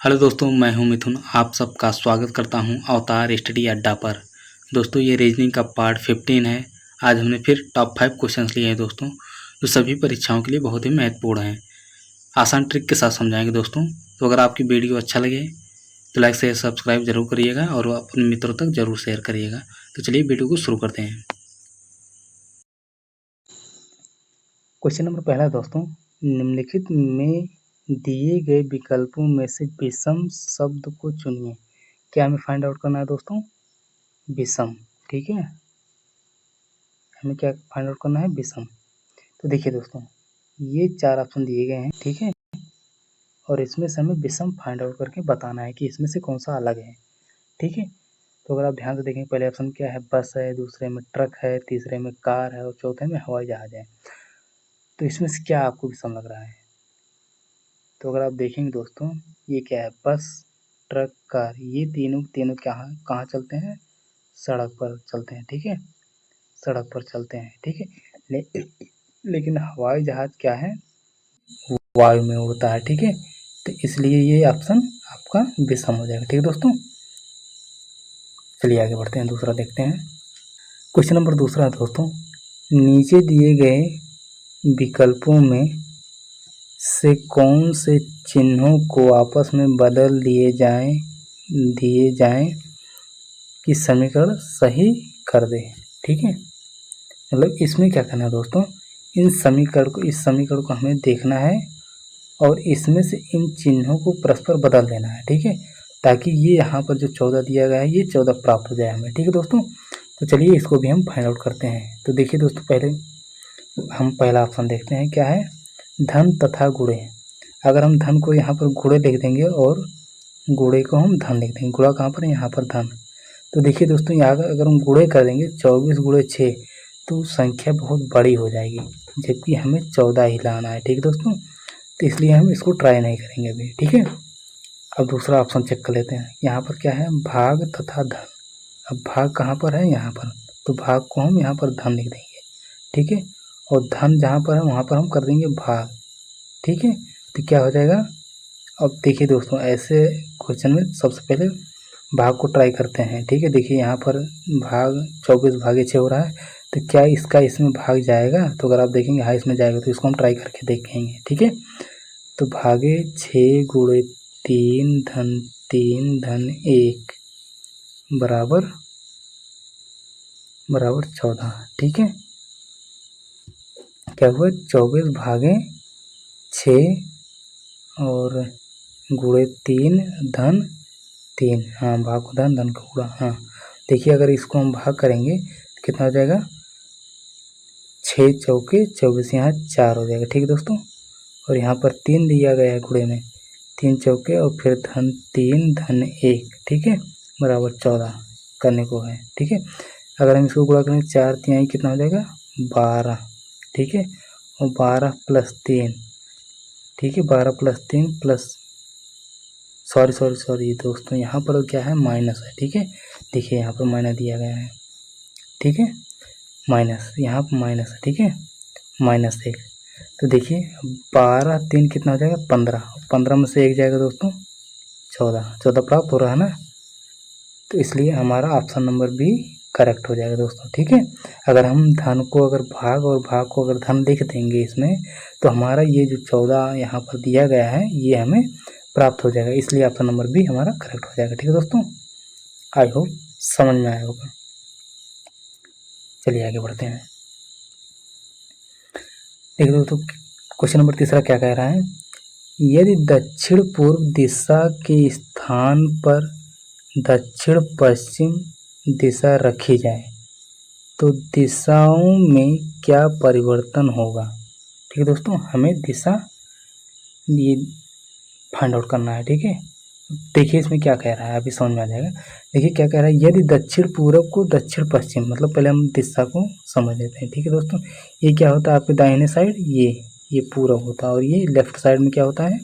Hello दोस्तों, मैं हूं मिथुन। आप सबका स्वागत करता हूं अवतार स्टडी अड्डा पर। दोस्तों, ये रीजनिंग का पार्ट 15 है। आज हमने फिर टॉप 5 क्वेश्चंस लिए हैं दोस्तों, जो सभी परीक्षाओं के लिए बहुत ही महत्वपूर्ण हैं। आसान ट्रिक के साथ समझाएंगे दोस्तों। तो अगर आपकी वीडियो अच्छा लगे तो लाइक शेयर सब्सक्राइब जरूर करिएगा और अपने मित्रों तक जरूर शेयर करिएगा। तो चलिए वीडियो को शुरू करते हैं। क्वेश्चन नंबर पहला दोस्तों, निम्नलिखित में दिए गए विकल्पों में से विषम शब्द को चुनिए। क्या हमें फाइंड आउट करना है दोस्तों? विषम। ठीक है, हमें क्या फाइंड आउट करना है? विषम। तो देखिए दोस्तों, ये 4 ऑप्शन दिए गए हैं, ठीक है, और इसमें से हमें विषम फाइंड आउट करके बताना है कि इसमें से कौन सा अलग है। ठीक है, तो अगर आप ध्यान से देखें, पहले ऑप्शन क्या है? बस है, दूसरे में ट्रक है, तीसरे में कार है और चौथे में हवाई जहाज है। तो इसमें से क्या आपको विषम लग रहा है? तो अगर आप देखेंगे दोस्तों, ये क्या है? बस, ट्रक, कार, ये तीनों कहाँ चलते हैं? सड़क पर चलते हैं। ठीक है, सड़क पर चलते हैं। ठीक है, लेकिन हवाई जहाज क्या है? वायु में उड़ता है। ठीक है, तो इसलिए ये ऑप्शन आपका विषम हो जाएगा। ठीक है दोस्तों, चलिए आगे बढ़ते हैं, दूसरा देखते हैं। क्वेश्चन नंबर दूसरा दोस्तों, नीचे दिए गए विकल्पों में से कौन से चिन्हों को आपस में बदल दिए जाएं कि समीकरण सही कर दे। ठीक है, मतलब इसमें क्या करना है दोस्तों, इस समीकरण को हमें देखना है और इसमें से इन चिन्हों को परस्पर बदल देना है। ठीक है, ताकि ये यहाँ पर जो 14 दिया गया है, ये 14 प्राप्त हो जाए हमें। ठीक है दोस्तों, तो चलिए इसको भी हम फाइंड आउट करते हैं। तो देखिए दोस्तों, पहले हम पहला ऑप्शन देखते हैं, क्या है? धन तथा गुणे। अगर हम धन को यहाँ पर गुणे लिख देंगे और गुणे को हम धन लिख देंगे। गुणा कहाँ पर है? यहाँ पर धन। तो देखिए दोस्तों, यहाँ अगर हम गुणे कर देंगे 24 गुणे 6, तो संख्या बहुत बड़ी हो जाएगी, जबकि हमें 14 ही लाना है। ठीक है दोस्तों, तो इसलिए हम इसको ट्राई नहीं करेंगे अभी। ठीक है, अब दूसरा ऑप्शन चेक कर लेते हैं। यहाँ पर क्या है? भाग तथा धन। अब भाग कहाँ पर है? यहाँ पर, तो भाग को हम यहाँ पर धन लिख देंगे। ठीक है, और धन जहाँ पर है वहाँ पर हम कर देंगे भाग। ठीक है, तो क्या हो जाएगा? अब देखिए दोस्तों, ऐसे क्वेश्चन में सबसे पहले भाग को ट्राई करते हैं। ठीक है, देखिए यहाँ पर भाग 24 भागे 6 हो रहा है, तो क्या इसका इसमें भाग जाएगा? तो अगर आप देखेंगे हाँ इसमें जाएगा, तो इसको हम ट्राई करके देखेंगे। ठीक है, तो भागे 6 गुणे 3 धन 3 धन 1 बराबर 14। ठीक है, क्या हुआ? 24 भागे 6 और गुणे 3 धन 3। हाँ, भाग को धन, धन को गुणा। हाँ, देखिए अगर इसको हम भाग करेंगे तो कितना हो जाएगा? 6 चौके 24, यहाँ 4 हो जाएगा। ठीक है दोस्तों, और यहाँ पर 3 दिया गया है गुणे में, 3 चौके और फिर धन 3 धन 1। ठीक है, बराबर 14 करने को है। ठीक है, अगर हम इसको गुणा करेंगे 4 3 कितना हो जाएगा? 12। ठीक है, और 12 प्लस 3। ठीक है, 12 प्लस 3 प्लस सॉरी दोस्तों, यहाँ पर क्या है? माइनस है। ठीक है, देखिए यहाँ पर माइनस दिया गया है। ठीक है, माइनस, यहाँ पर माइनस है। ठीक है, -1। तो देखिए 12 3 कितना हो जाएगा? 15। 15 में से 1 जाएगा दोस्तों, 14 प्राप्त हो रहा है ना, तो इसलिए हमारा ऑप्शन नंबर बी करेक्ट हो जाएगा दोस्तों। ठीक है, अगर हम धन को अगर भाग और भाग को अगर धन लिख देंगे इसमें, तो हमारा ये जो 14 यहाँ पर दिया गया है ये हमें प्राप्त हो जाएगा, इसलिए ऑप्शन नंबर बी हमारा करेक्ट हो जाएगा। ठीक है दोस्तों, आई होप समझ में आया होगा। चलिए आगे बढ़ते हैं। देखिए दोस्तों, क्वेश्चन नंबर तीसरा क्या कह रहा है? यदि दक्षिण पूर्व दिशा के स्थान पर दक्षिण पश्चिम दिशा रखी जाए तो दिशाओं में क्या परिवर्तन होगा? ठीक है दोस्तों, हमें दिशा ये फाइंड आउट करना है। ठीक है, देखिए इसमें क्या कह रहा है, अभी समझ में आ जाएगा। देखिए क्या कह रहा है, यदि दक्षिण पूर्व को दक्षिण पश्चिम, मतलब पहले हम दिशा को समझ लेते हैं। ठीक है दोस्तों, ये क्या होता है? आपके दाहिने साइड ये पूर्व होता है, और ये लेफ्ट साइड में क्या होता है?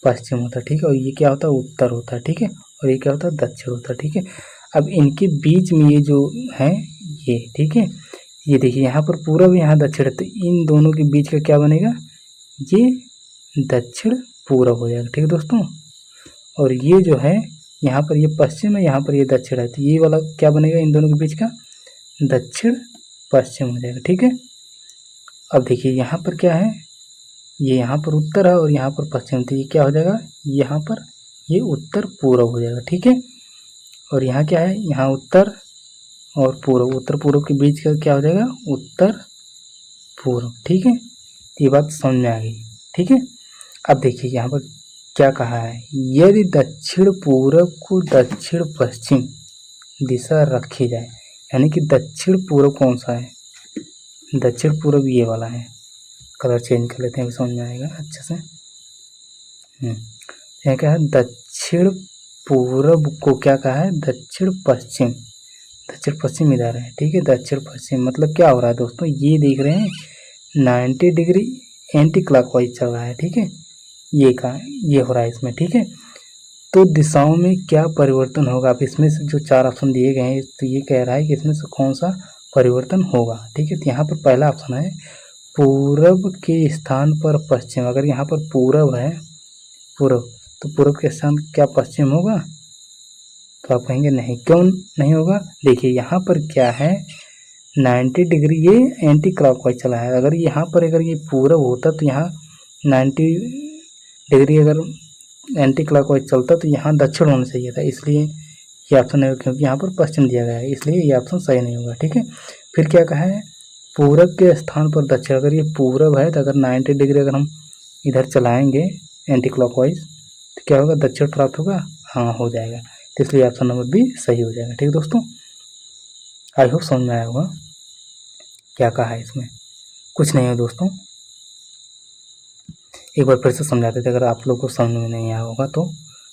पश्चिम होता है। ठीक है, और ये क्या होता है? उत्तर होता है। ठीक है, और ये क्या होता है? दक्षिण होता है। ठीक है, अब इनके बीच में ये जो है ये, ठीक है, ये देखिए यहाँ पर पूर्व, यहाँ दक्षिण है, तो इन दोनों के बीच का क्या बनेगा? ये दक्षिण पूर्व हो जाएगा। ठीक है दोस्तों, और ये जो है यहाँ पर ये पश्चिम है, यहाँ पर ये दक्षिण है, तो ये वाला क्या बनेगा इन दोनों के बीच का, दक्षिण पश्चिम हो जाएगा। ठीक है, अब देखिए यहाँ पर क्या है, ये यहाँ पर उत्तर है और यहाँ पर पश्चिम, तो ये क्या हो जाएगा, यहाँ पर ये उत्तर पूर्व हो जाएगा। ठीक है, और यहाँ क्या है, यहाँ उत्तर और पूर्व, उत्तर पूर्व के बीच का क्या हो जाएगा, उत्तर पूर्व। ठीक है, ये बात समझ में आ गई। ठीक है, अब देखिए यहाँ पर क्या कहा है, यदि दक्षिण पूर्व को दक्षिण पश्चिम दिशा रखी जाए, यानी कि दक्षिण पूर्व कौन सा है, दक्षिण पूर्व ये वाला है, कलर चेंज कर लेते हैं, समझ में आएगा अच्छे से। यहाँ क्या है, दक्षिण पूर्व को क्या कहा है, दक्षिण पश्चिम, दक्षिण पश्चिम इधर है। ठीक है, दक्षिण पश्चिम मतलब क्या हो रहा है दोस्तों, ये देख रहे हैं 90 डिग्री एंटी क्लॉकवाइज चल रहा है। ठीक है, ये हो रहा है इसमें। ठीक है, तो दिशाओं में क्या परिवर्तन होगा, आप इसमें से जो 4 ऑप्शन दिए गए हैं, तो ये कह रहा है कि इसमें से कौन सा परिवर्तन होगा। ठीक है, तो यहाँ पर पहला ऑप्शन है पूर्व के स्थान पर पश्चिम। अगर यहाँ पर पूर्व है, पूर्व, तो पूर्व के स्थान क्या पश्चिम होगा, तो आप कहेंगे नहीं, क्यों नहीं होगा। देखिए यहाँ पर क्या है, 90 डिग्री ये एंटी क्लॉकवाइज चला है, अगर यहाँ पर अगर ये पूर्व होता तो यहाँ 90 डिग्री अगर एंटी क्लॉकवाइज चलता तो यहाँ दक्षिण होना चाहिए था, इसलिए ये ऑप्शन नहीं होगा, क्योंकि यहाँ पर पश्चिम दिया गया है, इसलिए ये ऑप्शन सही नहीं होगा। ठीक है, फिर क्या कहा है, पूर्व के स्थान पर दक्षिण, अगर ये पूर्व है तो अगर 90 डिग्री अगर हम इधर चलाएंगे एंटी क्लॉकवाइज तो क्या होगा, दक्षिण प्राप्त होगा, हाँ हो जाएगा, तो इसलिए ऑप्शन नंबर बी सही हो जाएगा। ठीक है दोस्तों, आई होप समझ में आया होगा क्या कहा है इसमें, कुछ नहीं है दोस्तों, एक बार फिर से समझा देते अगर आप लोग को समझ में नहीं आया होगा तो।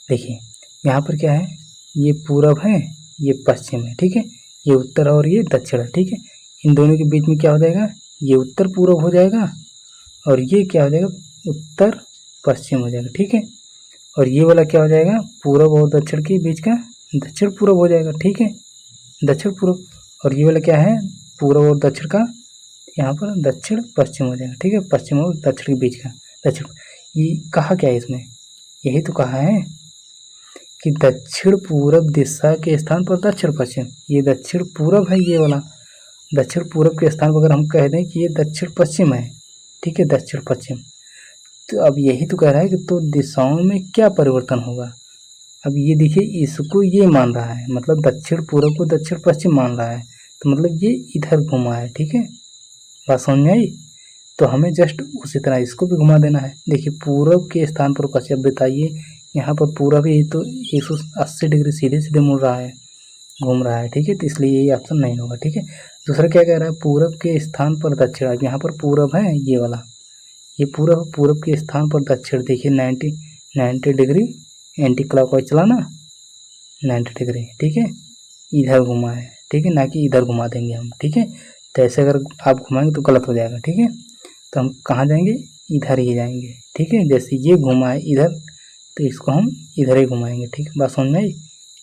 देखिए यहाँ पर क्या है, ये पूरब है, ये पश्चिम है। ठीक है, ये उत्तर और ये दक्षिण है। ठीक है, इन दोनों के बीच में क्या हो जाएगा, ये उत्तर पूर्व हो जाएगा और ये क्या हो जाएगा, उत्तर पश्चिम हो जाएगा। ठीक है, और ये वाला क्या हो जाएगा, पूर्व और दक्षिण के बीच का दक्षिण पूर्व हो जाएगा। ठीक है, दक्षिण पूर्व, और ये वाला क्या है, पूर्व और दक्षिण का यहाँ पर दक्षिण पश्चिम हो जाएगा। ठीक है, पश्चिम और दक्षिण के बीच का दक्षिण। ये कहा क्या है इसमें, यही तो कहा है कि दक्षिण पूर्व दिशा के स्थान पर दक्षिण पश्चिम, ये दक्षिण पूर्व है, ये वाला दक्षिण पूर्व के स्थान पर अगर हम कह दें कि ये दक्षिण पश्चिम है। ठीक है, दक्षिण पश्चिम, तो अब यही तो कह रहा है कि तो दिशाओं में क्या परिवर्तन होगा। अब ये देखिए, इसको ये मान रहा है, मतलब दक्षिण पूर्व को दक्षिण पश्चिम मान रहा है, तो मतलब ये इधर घुमा है। ठीक है, बात समझ में आई, तो हमें जस्ट उसी तरह इसको भी घुमा देना है। देखिए पूर्व के स्थान पर पश्चिम, बताइए यहाँ पर पूर्व ही तो 180 डिग्री सीधे सीधे मुड़ रहा है, घूम रहा है। ठीक है, तो इसलिए यही ऑप्शन नहीं होगा। ठीक है, दूसरा क्या कह रहा है, पूर्व के स्थान पर दक्षिण, अब यहाँ पर पूर्व है ये वाला, ये पूर्व के स्थान पर दक्षिण, देखिए 90 डिग्री एंटी क्लॉकवाइज चला ना, 90 डिग्री। ठीक है, इधर घुमा है। ठीक है, ना कि इधर घुमा देंगे हम। ठीक है, तो ऐसे अगर आप घुमाएंगे तो गलत हो जाएगा। ठीक है, तो हम कहाँ जाएंगे, इधर ही जाएंगे। ठीक है, जैसे ये घुमा है इधर, तो इसको हम इधर ही घुमाएंगे। ठीक है, बात समझ में आई,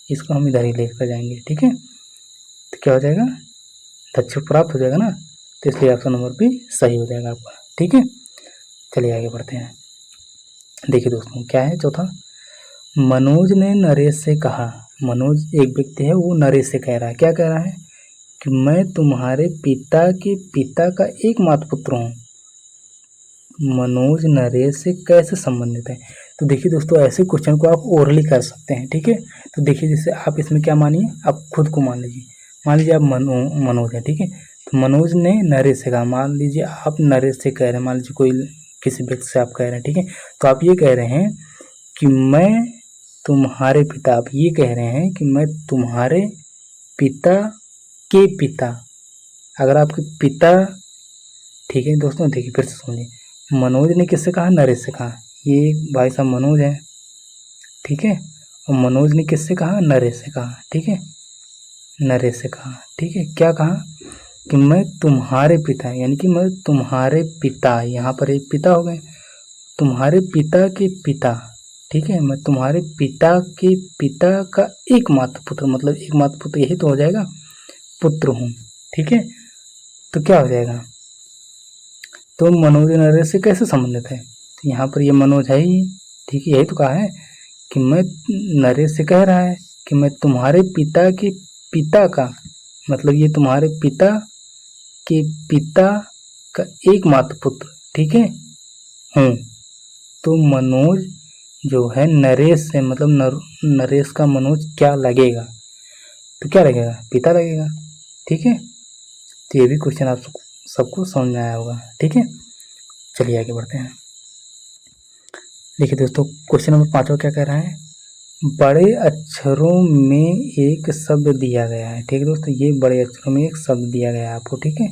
इसको हम इधर ही लेकर जाएंगे। ठीक है, तो क्या हो जाएगा, दक्षिण प्राप्त हो जाएगा ना, तो इसलिए ऑप्शन नंबर भी सही हो जाएगा आपका। ठीक है, चलिए आगे बढ़ते हैं। देखिए दोस्तों क्या है चौथा, मनोज ने नरेश से कहा, मनोज एक व्यक्ति है, वो नरेश से कह रहा है, क्या कह रहा है कि मैं तुम्हारे पिता के पिता का एकमात्र पुत्र हूँ। मनोज नरेश से कैसे संबंधित है, तो देखिए दोस्तों ऐसे क्वेश्चन को आप ओरली कर सकते हैं। ठीक है, तो देखिए जैसे आप इसमें क्या मानिए, आप खुद को मान लीजिए आप मनोज है। ठीक है, तो मनोज ने नरेश से कहा, मान लीजिए आप नरेश से कह रहे हैं, मान लीजिए कोई किसी व्यक्ति से आप कह रहे हैं। ठीक है, तो आप ये कह रहे हैं कि मैं तुम्हारे पिता, आप ये कह रहे हैं कि मैं तुम्हारे पिता के पिता, अगर आपके पिता, ठीक है दोस्तों देखिए फिर से सुनिए, मनोज ने किससे कहा, नरेश से कहा, ये भाई साहब मनोज है। ठीक है, और मनोज ने किससे कहा, नरेश से कहा। ठीक है, नरेश से कहा। ठीक है, क्या कहा कि मैं तुम्हारे पिता, यानी कि मैं तुम्हारे पिता, यहाँ पर एक पिता हो गए, तुम्हारे पिता के पिता। ठीक है, मैं तुम्हारे पिता के पिता का एकमात्र पुत्र, मतलब एकमात्र पुत्र यही तो हो जाएगा, पुत्र हूँ। ठीक है, तो क्या हो जाएगा, तो मनोज नरेश से कैसे संबंधित है, तो यहाँ पर ये मनोज है ही। ठीक है, यही तो कहा है कि मैं नरेश से कह रहा है कि मैं तुम्हारे पिता के पिता का, मतलब ये तुम्हारे पिता के पिता का एकमात्र पुत्र, ठीक है, हूँ। तो मनोज जो है नरेश से, मतलब नरेश का मनोज क्या लगेगा, तो क्या लगेगा, पिता लगेगा, ठीक है। तो ये भी क्वेश्चन आप सबको समझ में आया होगा, ठीक है। चलिए आगे बढ़ते हैं। देखिए दोस्तों, क्वेश्चन नंबर 5 क्या कह रहा है, बड़े अक्षरों में एक शब्द दिया गया है, ठीक है दोस्तों, ये बड़े अक्षरों में एक शब्द दिया गया है आपको, ठीक है।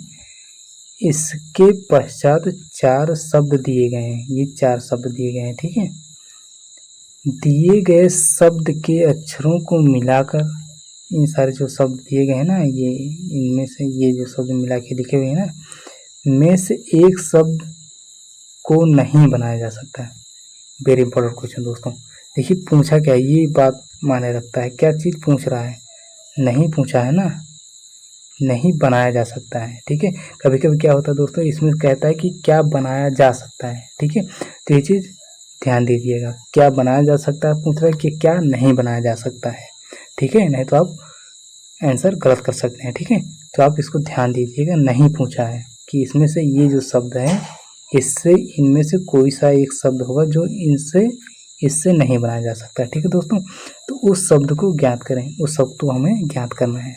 इसके पश्चात 4 शब्द दिए गए हैं, ये 4 शब्द दिए गए हैं, ठीक है। दिए गए शब्द के अक्षरों को मिलाकर, इन सारे जो शब्द दिए गए हैं ना, ये इनमें से ये जो शब्द मिला के लिखे हुए हैं ना, में से एक शब्द को नहीं बनाया जा सकता है। वेरी इंपॉर्टेंट क्वेश्चन दोस्तों। देखिए पूछा क्या है, ये बात माने रखता है, क्या चीज़ पूछ रहा है, नहीं पूछा है ना, नहीं बनाया जा सकता है, ठीक है। कभी कभी क्या होता है दोस्तों, इसमें कहता है कि क्या बनाया जा सकता है, ठीक है। तो ये चीज़ ध्यान दीजिएगा, क्या बनाया जा सकता है पूछ रहा है, कि क्या नहीं बनाया जा सकता है, ठीक है, नहीं तो आप आंसर गलत कर सकते हैं, ठीक है। तो आप इसको ध्यान दीजिएगा, नहीं पूछा है कि इसमें से ये जो शब्द है, इससे इनमें से कोई सा एक शब्द होगा जो इससे नहीं बनाया जा सकता है, ठीक है दोस्तों। तो उस शब्द को ज्ञात करें, उस शब्द को हमें ज्ञात करना है,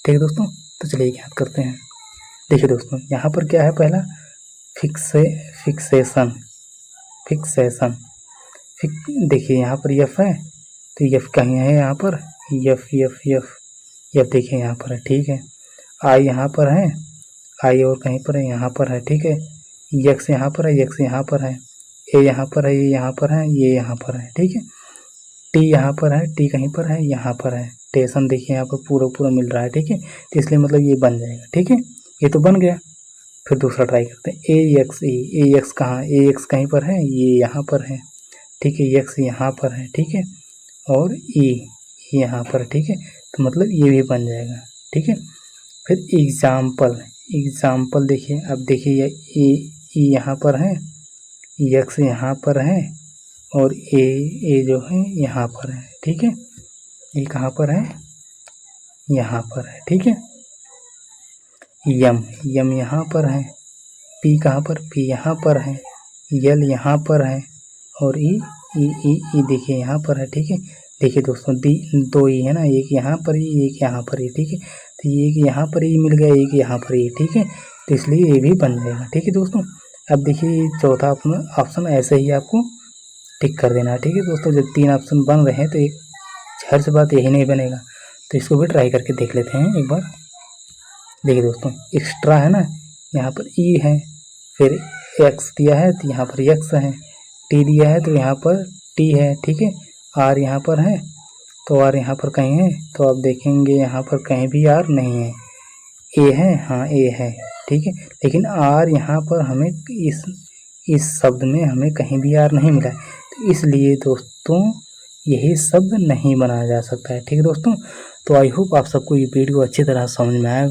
ठीक है दोस्तों। तो चलिए ज्ञात करते हैं। देखिए दोस्तों, यहाँ पर क्या है, पहला फिक्सेशन। देखिए यहाँ पर यफ है, तो यफ कहीं है यहाँ पर, यफ यफ यफ यफ देखिए यहाँ पर है, ठीक है। आई यहाँ पर है, आई और कहीं पर है, यहाँ पर है, ठीक है। यक्स यहाँ पर है, यक्स यहाँ पर है, ए यहाँ पर है, ये यहाँ पर है, ये यहाँ पर है, ठीक है। टी यहाँ पर है, टी कहीं पर है, यहाँ पर है। टेशन देखिए यहाँ पर पूरा मिल रहा है, ठीक है। तो इसलिए मतलब ये बन जाएगा, ठीक है, ये तो बन गया। फिर दूसरा ट्राई करते हैं, ए एक्स कहाँ, ए एक्स कहीं पर है, ये यहाँ पर है, ठीक है, एक्स यहाँ पर है, ठीक है, और ई यहाँ पर, ठीक है। तो मतलब ये भी बन जाएगा, ठीक है। फिर एग्जाम्पल देखिए, अब देखिए ये ई यहाँ पर है, एक्स यहाँ पर है, और ए जो है यहाँ पर है, ठीक है। ये कहाँ पर है, यहाँ पर है, ठीक है। यम यहाँ पर है, पी कहाँ पर, पी यहाँ पर है, यल यहाँ पर है, और ई देखिए यहाँ पर है, ठीक है। देखिए दोस्तों, दो ई है ना, एक यहाँ पर ही, एक यहाँ पर ही, ठीक है। तो ये एक यहाँ पर ही मिल गया, एक यहाँ पर ही, ठीक है। तो इसलिए ये भी बन जाएगा, ठीक है दोस्तों। अब देखिए चौथा ऑप्शन ऐसे ही आपको टिक कर देना है, ठीक है दोस्तों। जब 3 ऑप्शन बन रहे हैं तो एक हर से बात यही नहीं बनेगा, तो इसको भी ट्राई करके देख लेते हैं एक बार। देखिए दोस्तों, एक्स्ट्रा है ना, यहाँ पर ई है, फिर एक्स दिया है तो यहाँ पर एक्स है, टी दिया है तो यहाँ पर टी है, ठीक है। आर यहाँ पर है तो आर यहाँ पर कहीं है, तो आप देखेंगे यहाँ पर कहीं भी आर नहीं है। ए है, हाँ ए है, ठीक है। लेकिन आर यहाँ पर हमें इस शब्द में हमें कहीं भी आर नहीं मिला है, तो इसलिए दोस्तों यही शब्द नहीं बनाया जा सकता है, ठीक है दोस्तों। तो आई होप आप सबको ये वीडियो अच्छी तरह समझ में आया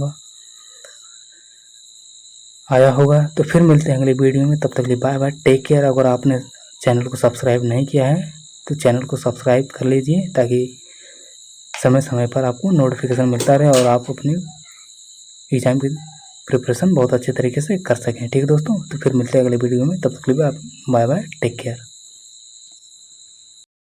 होगा। तो फिर मिलते हैं अगले वीडियो में, तब तक के लिए बाय बाय, टेक केयर। अगर आपने चैनल को सब्सक्राइब नहीं किया है तो चैनल को सब्सक्राइब कर लीजिए, ताकि समय समय पर आपको नोटिफिकेशन मिलता रहे और आप अपने एग्जाम की प्रिपरेशन बहुत अच्छे तरीके से कर सकें, ठीक है दोस्तों। तो फिर मिलते हैं अगले वीडियो में, तब तक के लिए बाय बाय, टेक केयर।